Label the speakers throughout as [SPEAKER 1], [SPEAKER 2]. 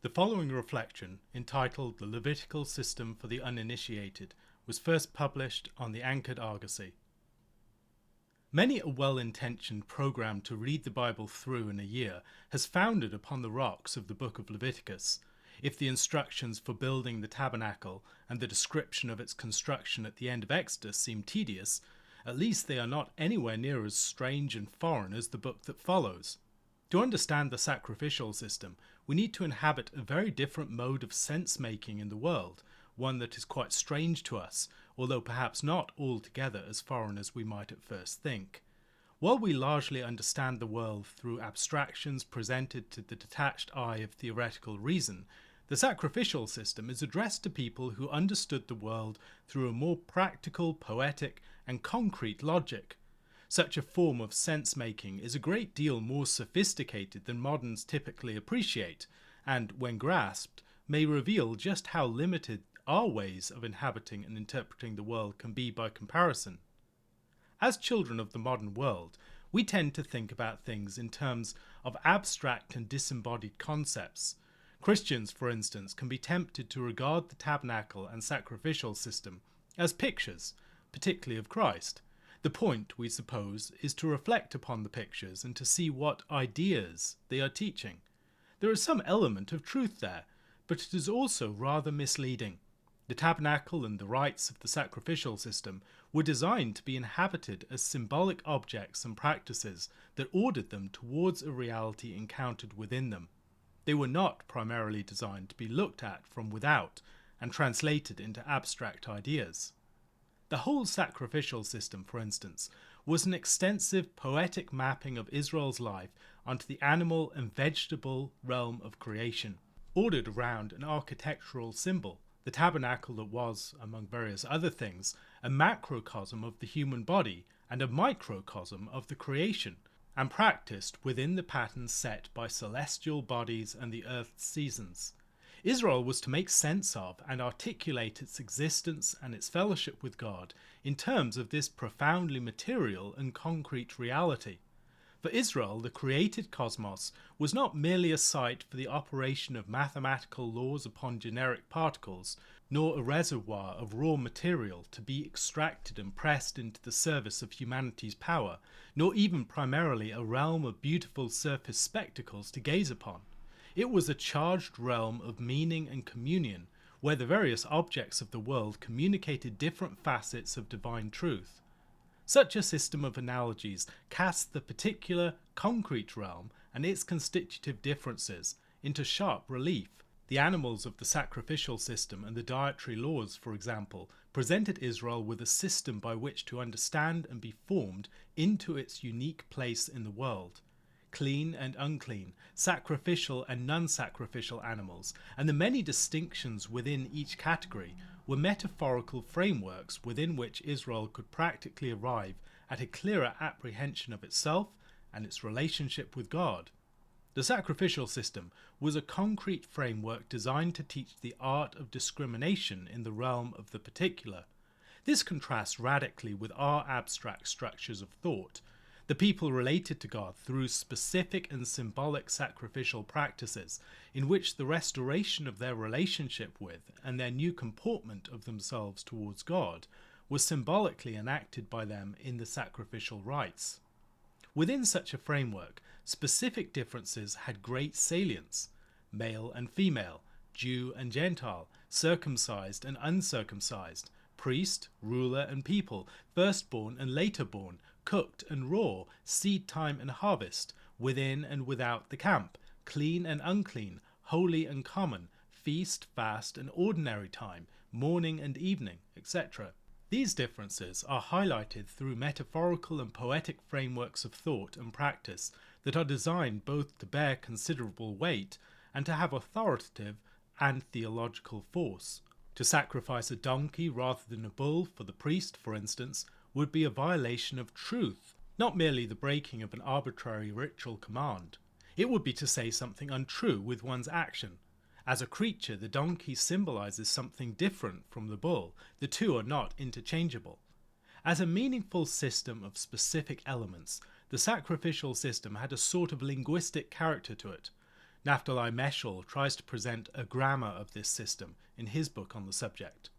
[SPEAKER 1] The following reflection, entitled The Levitical System for the Uninitiated, was first published on the Anchored Argosy. Many a well-intentioned program to read the Bible through in a year has founded upon the rocks of the book of Leviticus. If the instructions for building the tabernacle and the description of its construction at the end of Exodus seem tedious, at least they are not anywhere near as strange and foreign as the book that follows. To understand the sacrificial system, we need to inhabit a very different mode of sense-making in the world, one that is quite strange to us, although perhaps not altogether as foreign as we might at first think. While we largely understand the world through abstractions presented to the detached eye of theoretical reason, the sacrificial system is addressed to people who understood the world through a more practical, poetic, and concrete logic. Such a form of sense-making is a great deal more sophisticated than moderns typically appreciate, and, when grasped, may reveal just how limited our ways of inhabiting and interpreting the world can be by comparison. As children of the modern world, we tend to think about things in terms of abstract and disembodied concepts. Christians, for instance, can be tempted to regard the tabernacle and sacrificial system as pictures, particularly of Christ. The point, we suppose, is to reflect upon the pictures and to see what ideas they are teaching. There is some element of truth there, but it is also rather misleading. The tabernacle and the rites of the sacrificial system were designed to be inhabited as symbolic objects and practices that ordered them towards a reality encountered within them. They were not primarily designed to be looked at from without and translated into abstract ideas. The whole sacrificial system, for instance, was an extensive poetic mapping of Israel's life onto the animal and vegetable realm of creation, ordered around an architectural symbol, the tabernacle that was, among various other things, a macrocosm of the human body and a microcosm of the creation, and practiced within the patterns set by celestial bodies and the earth's seasons. Israel was to make sense of and articulate its existence and its fellowship with God in terms of this profoundly material and concrete reality. For Israel, the created cosmos was not merely a site for the operation of mathematical laws upon generic particles, nor a reservoir of raw material to be extracted and pressed into the service of humanity's power, nor even primarily a realm of beautiful surface spectacles to gaze upon. It was a charged realm of meaning and communion, where the various objects of the world communicated different facets of divine truth. Such a system of analogies casts the particular, concrete realm and its constitutive differences into sharp relief. The animals of the sacrificial system and the dietary laws, for example, presented Israel with a system by which to understand and be formed into its unique place in the world. Clean and unclean, sacrificial and non-sacrificial animals, and the many distinctions within each category were metaphorical frameworks within which Israel could practically arrive at a clearer apprehension of itself and its relationship with God. The sacrificial system was a concrete framework designed to teach the art of discrimination in the realm of the particular. This contrasts radically with our abstract structures of thought. The people related to God through specific and symbolic sacrificial practices in which the restoration of their relationship with and their new comportment of themselves towards God was symbolically enacted by them in the sacrificial rites. Within such a framework, specific differences had great salience: male and female, Jew and Gentile, circumcised and uncircumcised, priest, ruler and people, firstborn and later-born, cooked and raw, seed time and harvest, within and without the camp, clean and unclean, holy and common, feast, fast and ordinary time, morning and evening, etc. These differences are highlighted through metaphorical and poetic frameworks of thought and practice that are designed both to bear considerable weight and to have authoritative and theological force. To sacrifice a donkey rather than a bull for the priest, for instance, would be a violation of truth, not merely the breaking of an arbitrary ritual command. It would be to say something untrue with one's action. As a creature, the donkey symbolizes something different from the bull. The two are not interchangeable. As a meaningful system of specific elements, the sacrificial system had a sort of linguistic character to it. Naphtali Meshel tries to present a grammar of this system in his book on the subject.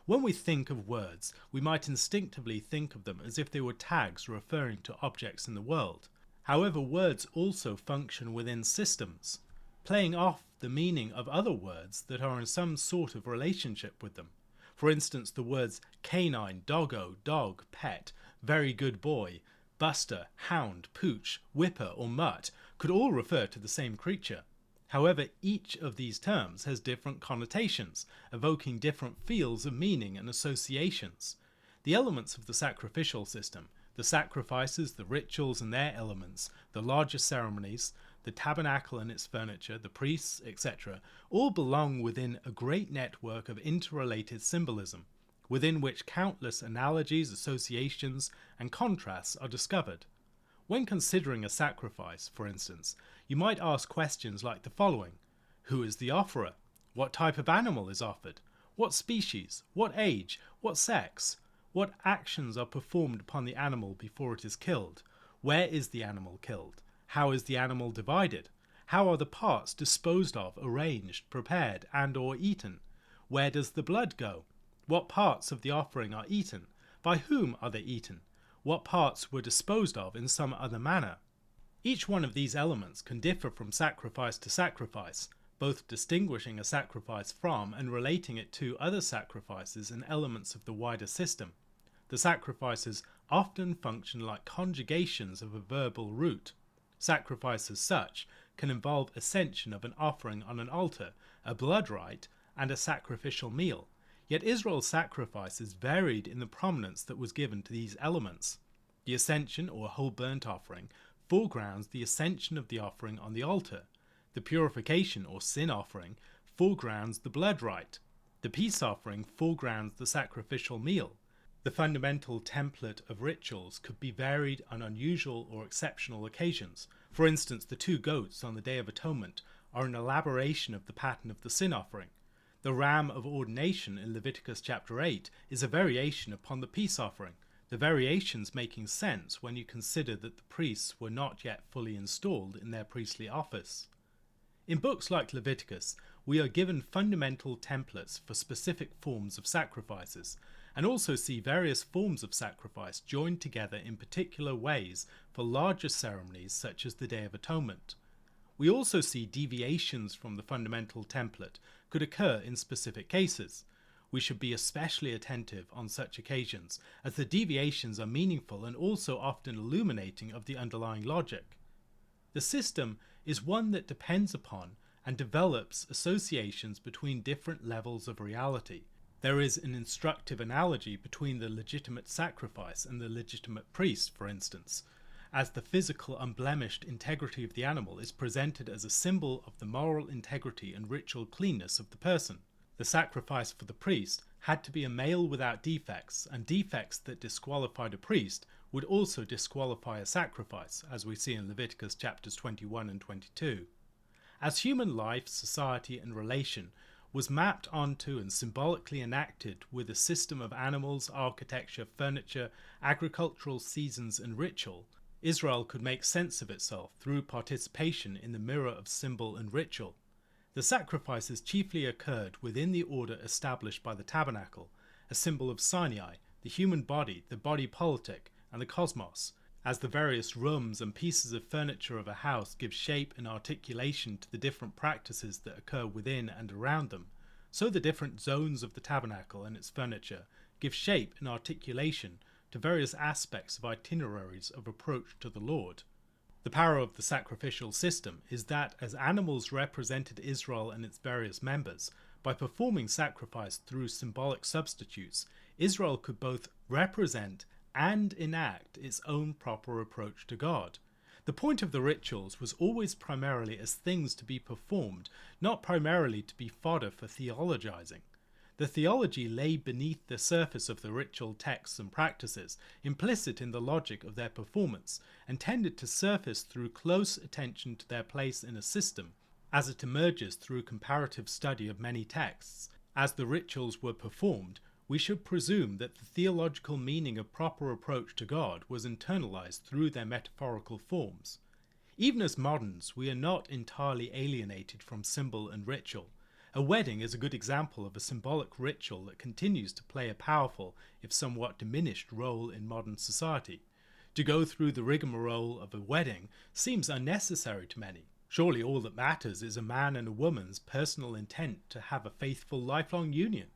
[SPEAKER 1] When we think of words, we might instinctively think of them as if they were tags referring to objects in the world. However, words also function within systems, playing off the meaning of other words that are in some sort of relationship with them. For instance, the words canine, doggo, dog, pet, very good boy, buster, hound, pooch, whipper, or mutt could all refer to the same creature. However, each of these terms has different connotations, evoking different fields of meaning and associations. The elements of the sacrificial system, the sacrifices, the rituals and their elements, the larger ceremonies, the tabernacle and its furniture, the priests, etc., all belong within a great network of interrelated symbolism, within which countless analogies, associations, and contrasts are discovered. When considering a sacrifice, for instance, you might ask questions like the following: who is the offerer? What type of animal is offered? What species? What age? What sex? What actions are performed upon the animal before it is killed? Where is the animal killed? How is the animal divided? How are the parts disposed of, arranged, prepared, and or eaten? Where does the blood go? What parts of the offering are eaten? By whom are they eaten? What parts were disposed of in some other manner? Each one of these elements can differ from sacrifice to sacrifice, both distinguishing a sacrifice from and relating it to other sacrifices and elements of the wider system. The sacrifices often function like conjugations of a verbal root. Sacrifice as such can involve ascension of an offering on an altar, a blood rite, and a sacrificial meal. Yet Israel's sacrifices varied in the prominence that was given to these elements. The ascension, or whole burnt offering, foregrounds the ascension of the offering on the altar. The purification, or sin offering, foregrounds the blood rite. The peace offering foregrounds the sacrificial meal. The fundamental template of rituals could be varied on unusual or exceptional occasions. For instance, the 2 goats on the Day of Atonement are an elaboration of the pattern of the sin offering. The ram of ordination in Leviticus chapter 8 is a variation upon the peace offering, the variations making sense when you consider that the priests were not yet fully installed in their priestly office. In books like Leviticus, we are given fundamental templates for specific forms of sacrifices, and also see various forms of sacrifice joined together in particular ways for larger ceremonies such as the Day of Atonement. We also see deviations from the fundamental template could occur in specific cases. We should be especially attentive on such occasions, as the deviations are meaningful and also often illuminating of the underlying logic. The system is one that depends upon and develops associations between different levels of reality. There is an instructive analogy between the legitimate sacrifice and the legitimate priest, for instance, as the physical unblemished integrity of the animal is presented as a symbol of the moral integrity and ritual cleanness of the person. The sacrifice for the priest had to be a male without defects, and defects that disqualified a priest would also disqualify a sacrifice, as we see in Leviticus chapters 21 and 22. As human life, society, and relation was mapped onto and symbolically enacted with a system of animals, architecture, furniture, agricultural seasons, and ritual, Israel could make sense of itself through participation in the mirror of symbol and ritual. The sacrifices chiefly occurred within the order established by the tabernacle, a symbol of Sinai, the human body, the body politic, and the cosmos. As the various rooms and pieces of furniture of a house give shape and articulation to the different practices that occur within and around them, so the different zones of the tabernacle and its furniture give shape and articulation to various aspects of itineraries of approach to the Lord. The power of the sacrificial system is that as animals represented Israel and its various members, by performing sacrifice through symbolic substitutes, Israel could both represent and enact its own proper approach to God. The point of the rituals was always primarily as things to be performed, not primarily to be fodder for theologizing. The theology lay beneath the surface of the ritual texts and practices, implicit in the logic of their performance, and tended to surface through close attention to their place in a system, as it emerges through comparative study of many texts. As the rituals were performed, we should presume that the theological meaning of proper approach to God was internalized through their metaphorical forms. Even as moderns, we are not entirely alienated from symbol and ritual. A wedding is a good example of a symbolic ritual that continues to play a powerful, if somewhat diminished, role in modern society. To go through the rigmarole of a wedding seems unnecessary to many. Surely all that matters is a man and a woman's personal intent to have a faithful lifelong union.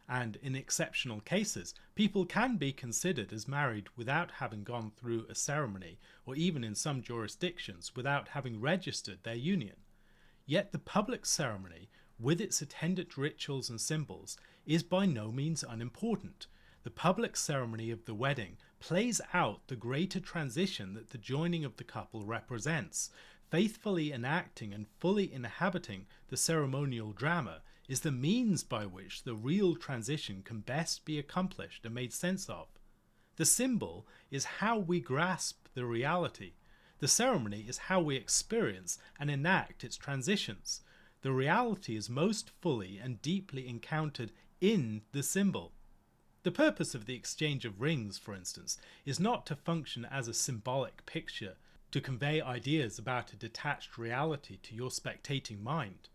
[SPEAKER 1] And in exceptional cases, people can be considered as married without having gone through a ceremony, or even in some jurisdictions without having registered their union. Yet the public ceremony, with its attendant rituals and symbols, is by no means unimportant. The public ceremony of the wedding plays out the greater transition that the joining of the couple represents. Faithfully enacting and fully inhabiting the ceremonial drama is the means by which the real transition can best be accomplished and made sense of. The symbol is how we grasp the reality. The ceremony is how we experience and enact its transitions. The reality is most fully and deeply encountered in the symbol. The purpose of the exchange of rings, for instance, is not to function as a symbolic picture, to convey ideas about a detached reality to your spectating mind.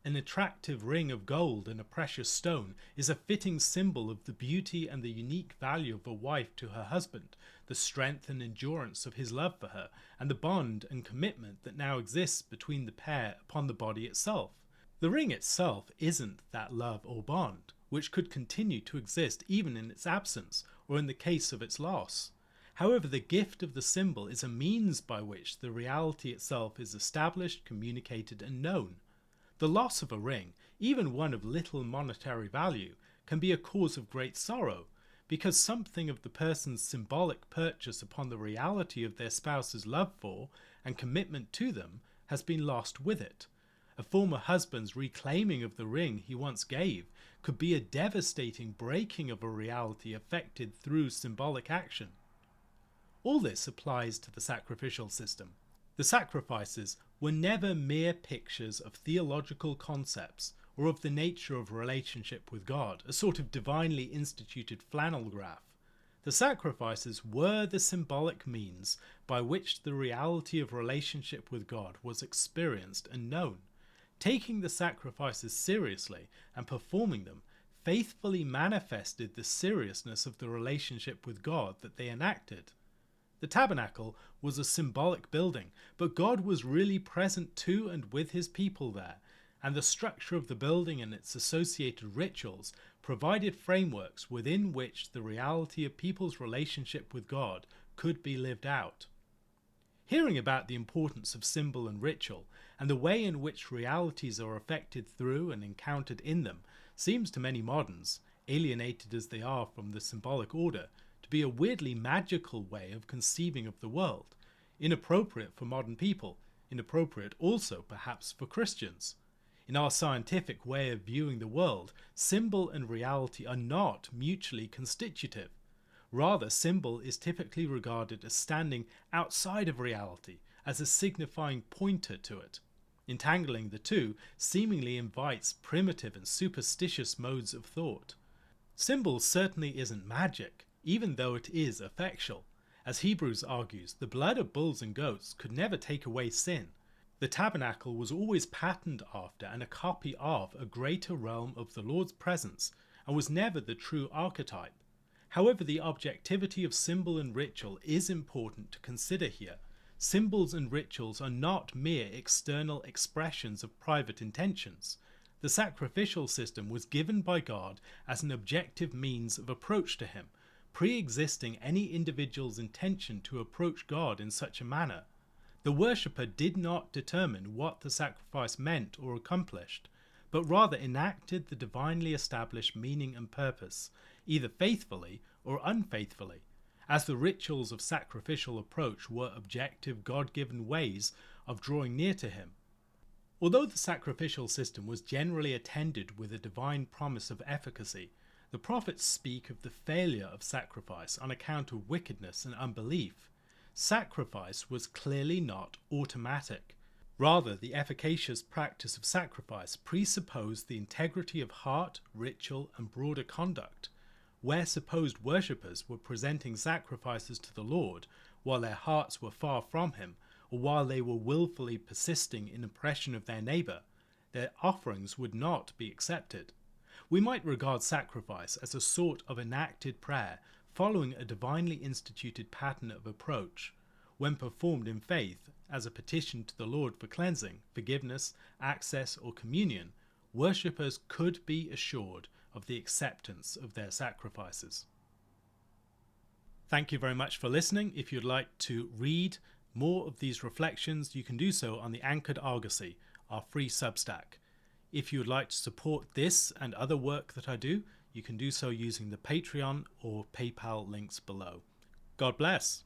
[SPEAKER 1] An attractive ring of gold and a precious stone is a fitting symbol of the beauty and the unique value of a wife to her husband, the strength and endurance of his love for her, and the bond and commitment that now exists between the pair upon the body itself. The ring itself isn't that love or bond, which could continue to exist even in its absence, or in the case of its loss. However, the gift of the symbol is a means by which the reality itself is established, communicated, and known. The loss of a ring, even one of little monetary value, can be a cause of great sorrow, because something of the person's symbolic purchase upon the reality of their spouse's love for and commitment to them has been lost with it. A former husband's reclaiming of the ring he once gave could be a devastating breaking of a reality effected through symbolic action. All this applies to the sacrificial system. The sacrifices were never mere pictures of theological concepts or of the nature of relationship with God, a sort of divinely instituted flannel graph. The sacrifices were the symbolic means by which the reality of relationship with God was experienced and known. Taking the sacrifices seriously and performing them faithfully manifested the seriousness of the relationship with God that they enacted. The tabernacle was a symbolic building, but God was really present to and with his people there, and the structure of the building and its associated rituals provided frameworks within which the reality of people's relationship with God could be lived out. Hearing about the importance of symbol and ritual, and the way in which realities are affected through and encountered in them, seems to many moderns, alienated as they are from the symbolic order, to be a weirdly magical way of conceiving of the world, inappropriate for modern people, inappropriate also perhaps for Christians. In our scientific way of viewing the world, symbol and reality are not mutually constitutive. Rather, symbol is typically regarded as standing outside of reality, as a signifying pointer to it. Entangling the two seemingly invites primitive and superstitious modes of thought. Symbol certainly isn't magic, even though it is effectual. As Hebrews argues, the blood of bulls and goats could never take away sin. The tabernacle was always patterned after and a copy of a greater realm of the Lord's presence, and was never the true archetype. However, the objectivity of symbol and ritual is important to consider here. Symbols and rituals are not mere external expressions of private intentions. The sacrificial system was given by God as an objective means of approach to him, pre-existing any individual's intention to approach God in such a manner. The worshipper did not determine what the sacrifice meant or accomplished, but rather enacted the divinely established meaning and purpose, either faithfully or unfaithfully, as the rituals of sacrificial approach were objective, God-given ways of drawing near to him. Although the sacrificial system was generally attended with a divine promise of efficacy, the prophets speak of the failure of sacrifice on account of wickedness and unbelief. Sacrifice was clearly not automatic. Rather, the efficacious practice of sacrifice presupposed the integrity of heart, ritual, and broader conduct. Where supposed worshippers were presenting sacrifices to the Lord, while their hearts were far from him, or while they were willfully persisting in oppression of their neighbour, their offerings would not be accepted. We might regard sacrifice as a sort of enacted prayer following a divinely instituted pattern of approach. When performed in faith as a petition to the Lord for cleansing, forgiveness, access, or communion, worshippers could be assured of the acceptance of their sacrifices. Thank you very much for listening. If you'd like to read more of these reflections, you can do so on the Anchored Argosy, our free Substack. If you would like to support this and other work that I do, you can do so using the Patreon or PayPal links below. God bless.